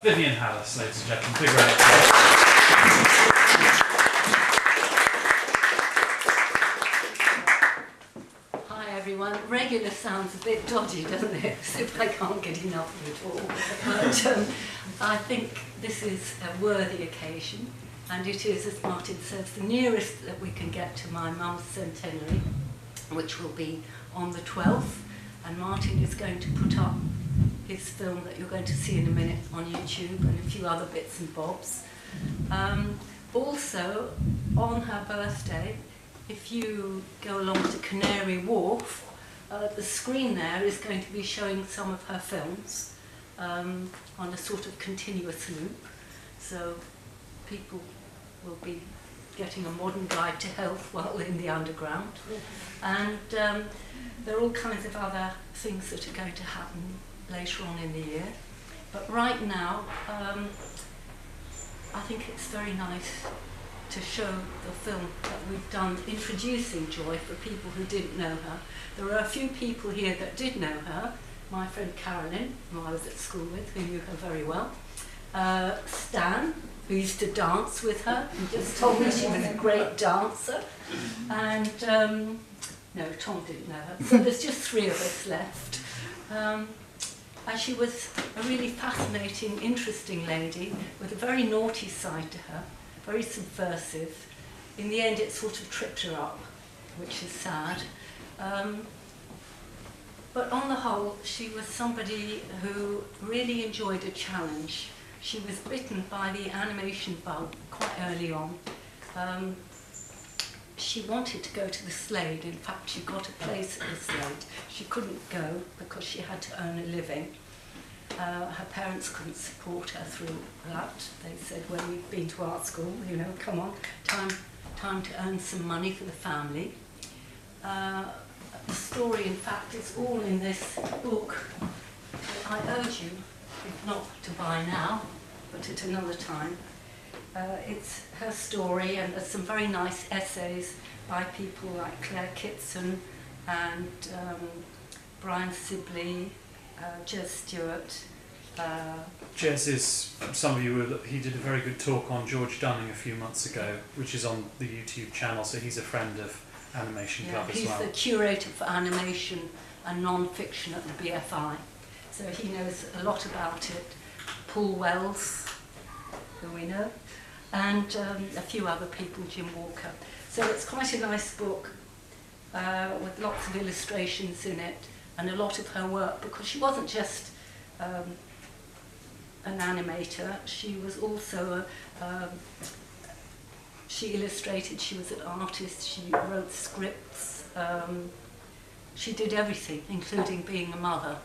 Vivien Halas, ladies and gentlemen. Big round of applause. Hi everyone. Regular sounds a bit dodgy, doesn't it? As if I can't get enough of it all. But I think this is a worthy occasion, and it is, as Martin says, the nearest that we can get to my mum's centenary, which will be on the 12th, and Martin is going to put up his film that you're going to see in a minute on YouTube, and a few other bits and bobs. Also, on her birthday, if you go along to Canary Wharf, the screen there is going to be showing some of her films on a sort of continuous loop, so people will be getting a modern guide to health while in the underground. And there are all kinds of other things that are going to happen later on in the year. But right now, I think it's very nice to show the film that we've done introducing Joy for people who didn't know her. There are a few people here that did know her. My friend Carolyn, who I was at school with, who knew her very well. Stan, who used to dance with her, and just told me she was a great dancer. And no, Tom didn't know her. So there's just 3 of us left. And she was a really fascinating, interesting lady with a very naughty side to her, very subversive. In the end, it sort of tripped her up, which is sad. But on the whole, she was somebody who really enjoyed a challenge. She was bitten by the animation bug quite early on. She wanted to go to the Slade. In fact, she got a place at the Slade. She couldn't go because she had to earn a living. Her parents couldn't support her through that. They said, when you've been to art school, you know, come on, time to earn some money for the family. The story, in fact, is all in this book. I urge you, if not to buy now, but at another time. It's her story, and there's some very nice essays by people like Claire Kitson and Brian Sibley, Jez Stewart. Jez is, some of you, he did a very good talk on George Dunning a few months ago, which is on the YouTube channel, so he's a friend of Animation Club as well. He's the curator for animation and non-fiction at the BFI, so he knows a lot about it. Paul Wells, who we know, and a few other people, Jim Walker. So it's quite a nice book with lots of illustrations in it and a lot of her work, because she wasn't just an animator, she was also she illustrated, she was an artist, she wrote scripts, she did everything, including being a mother.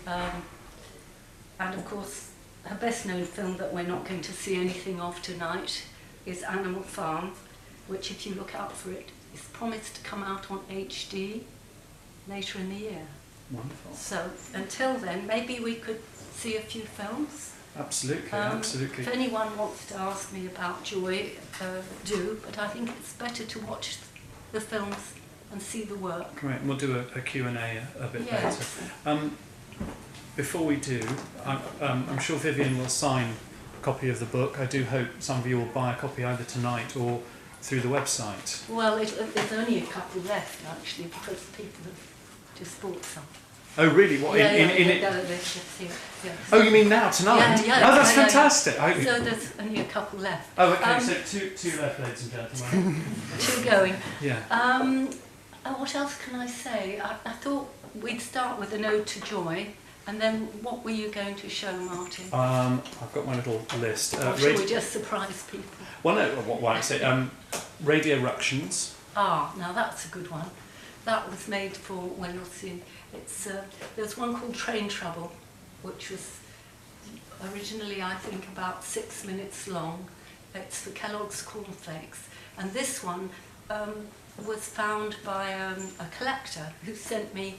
And of course, her best known film that we're not going to see anything of tonight is Animal Farm, which, if you look out for it, is promised to come out on HD later in the year. Wonderful. So until then, maybe we could see a few films. Absolutely, absolutely. If anyone wants to ask me about Joy, do, but I think it's better to watch the films and see the work. Great, we'll do a Q&A a bit later. Before we do, I'm sure Vivien will sign a copy of the book. I do hope some of you will buy a copy either tonight or through the website. Well, there's only a couple left, actually, because people have just bought some. Oh, really? What, Oh, you mean now, tonight? Yeah, oh, that's fantastic. So there's only a couple left. Oh, okay, so two left, ladies and gentlemen. 2 going. Yeah. What else can I say? I thought we'd start with an ode to Joy. And then, what were you going to show, Martin? I've got my little list. Shall we just surprise people? Well, no, what I say? Radio Ructions. Ah, now that's a good one. That was made for, well, you'll see. It's there's one called Train Trouble, which was originally, I think, about 6 minutes long. It's for Kellogg's Cornflakes. And this one was found by a collector who sent me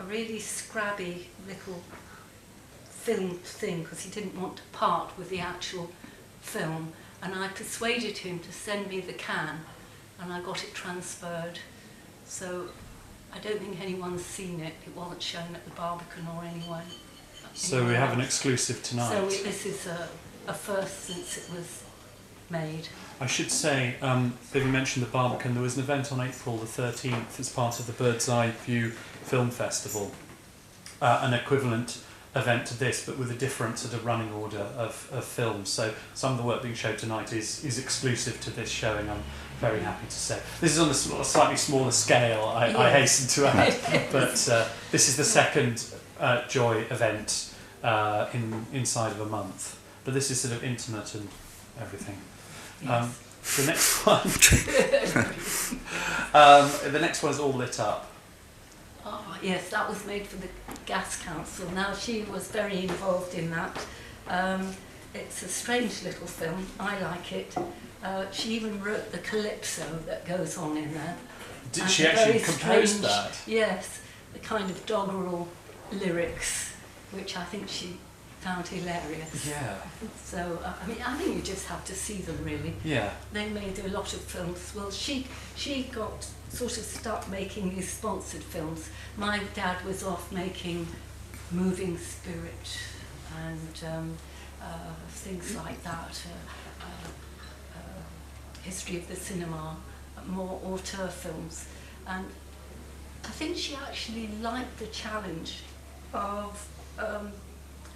a really scrabby little film thing, because he didn't want to part with the actual film, and I persuaded him to send me the can, and I got it transferred. So I don't think anyone's seen it. It wasn't shown at the Barbican or anywhere. So we have an exclusive tonight. So this is a first since it was made. I should say, Vivien mentioned the Barbican. There was an event on April the 13th as part of the Bird's Eye View Film Festival, an equivalent event to this, but with a different sort of running order of films. So some of the work being shown tonight is exclusive to this showing, I'm very happy to say. This is on a slightly smaller scale, I hasten to add, but this is the second Joy event inside of a month. But this is sort of intimate and everything. Yes. The next one, the next one is All Lit Up. Oh, yes, that was made for the Gas Council. Now, she was very involved in that. It's a strange little film. I like it. She even wrote the calypso that goes on in there. Did she actually compose that? Yes, the kind of doggerel lyrics, which I think she found hilarious. Yeah. So, I mean, I think you just have to see them, really. Yeah. They made a lot of films. Well, she got sort of stuck making these sponsored films. My dad was off making Moving Spirit and things like that. History of the cinema, more auteur films. And I think she actually liked the challenge of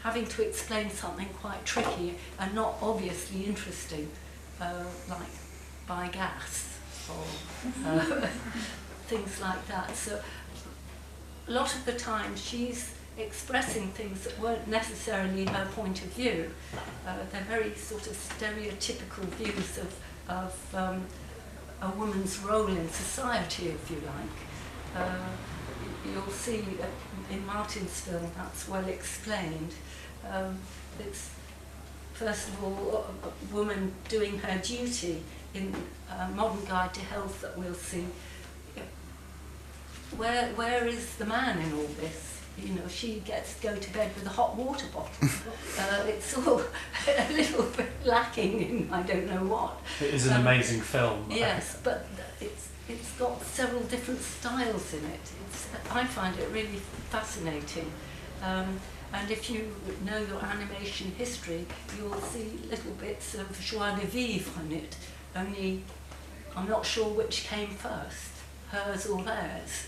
having to explain something quite tricky and not obviously interesting, like by gas or things like that. So a lot of the time she's expressing things that weren't necessarily her point of view. They're very sort of stereotypical views of a woman's role in society, if you like. You'll see in Martin's film that's well explained. It's first of all a woman doing her duty in Modern Guide to Health that we'll see. Where is the man in all this? You know, she gets to go to bed with a hot water bottle. It's all a little bit lacking in I don't know what. It is an amazing film. Yes, but it's got several different styles in it. I find it really fascinating. And if you know your animation history, you'll see little bits of joie de vivre in it. Only I'm not sure which came first, hers or theirs.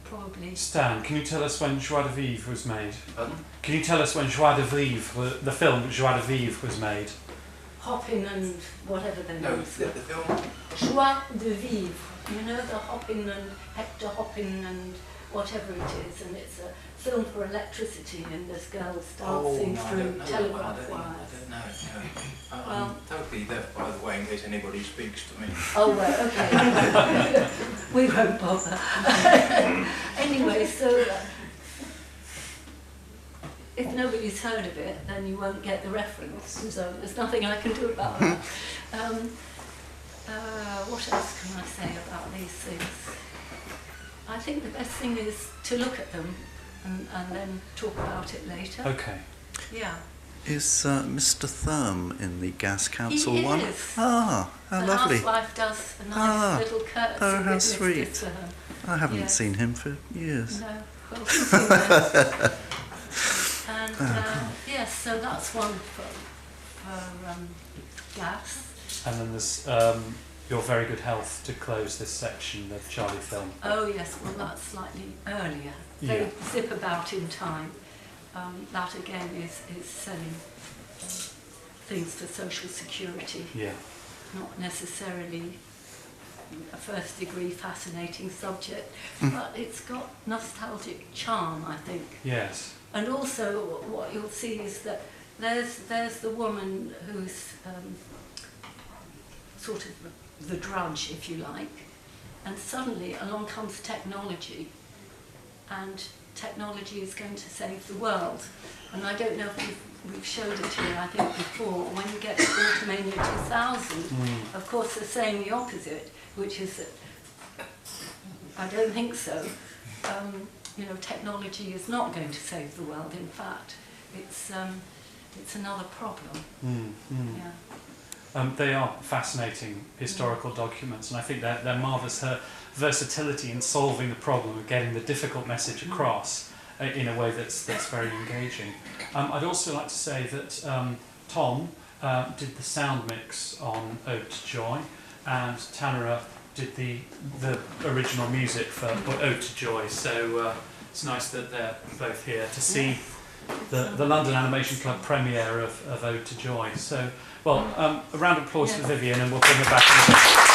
Probably. Stan, can you tell us when Joie de Vivre was made? Pardon? Can you tell us when Joie de Vivre, the film Joie de Vivre, was made? Hoppin and whatever the name No, is. the film. Joie de Vivre. You know, the Hoppin and Hector Hoppin and whatever it is, and it's a film for electricity, and there's girls dancing through telegraph wires. I don't know. No. Well, I'm totally deaf, by the way, in case anybody speaks to me. Oh, right, okay. We won't bother. Anyway, so if nobody's heard of it, then you won't get the reference. So there's nothing I can do about that. What else can I say about these things? I think the best thing is to look at them and then talk about it later. Okay. Yeah. Is Mr. Thurm in the Gas Council He one? is. Ah, how The lovely. housewife does a nice little curtsy. Oh, how with sweet. Mr. Thurm. I haven't Yes. seen him for years. No, well, he's in there. And yes, so that's one for gas. And then there's Your Very Good Health to close this section of Charlie film. Oh yes, well that's slightly earlier. Yeah. They zip about in time. That again is selling things for social security, Yeah. not necessarily a first degree fascinating subject, but it's got nostalgic charm, I think. Yes. And also what you'll see is that there's the woman who's sort of the drudge, if you like, and suddenly along comes technology, and technology is going to save the world. And I don't know if we've showed it here, I think before, when you get to Automania 2000, of course they're saying the opposite, which is that I don't think so. You know, technology is not going to save the world. In fact, it's another problem. Yeah. They are fascinating historical documents, and I think they're marvellous. Her versatility in solving the problem of getting the difficult message across in a way that's very engaging. I'd also like to say that Tom did the sound mix on Ode to Joy, and Tanara did the original music for Ode to Joy. So it's nice that they're both here to see the London Animation Club premiere of Ode to Joy. So, well, a round of applause for Vivien, and we'll bring her back in a bit.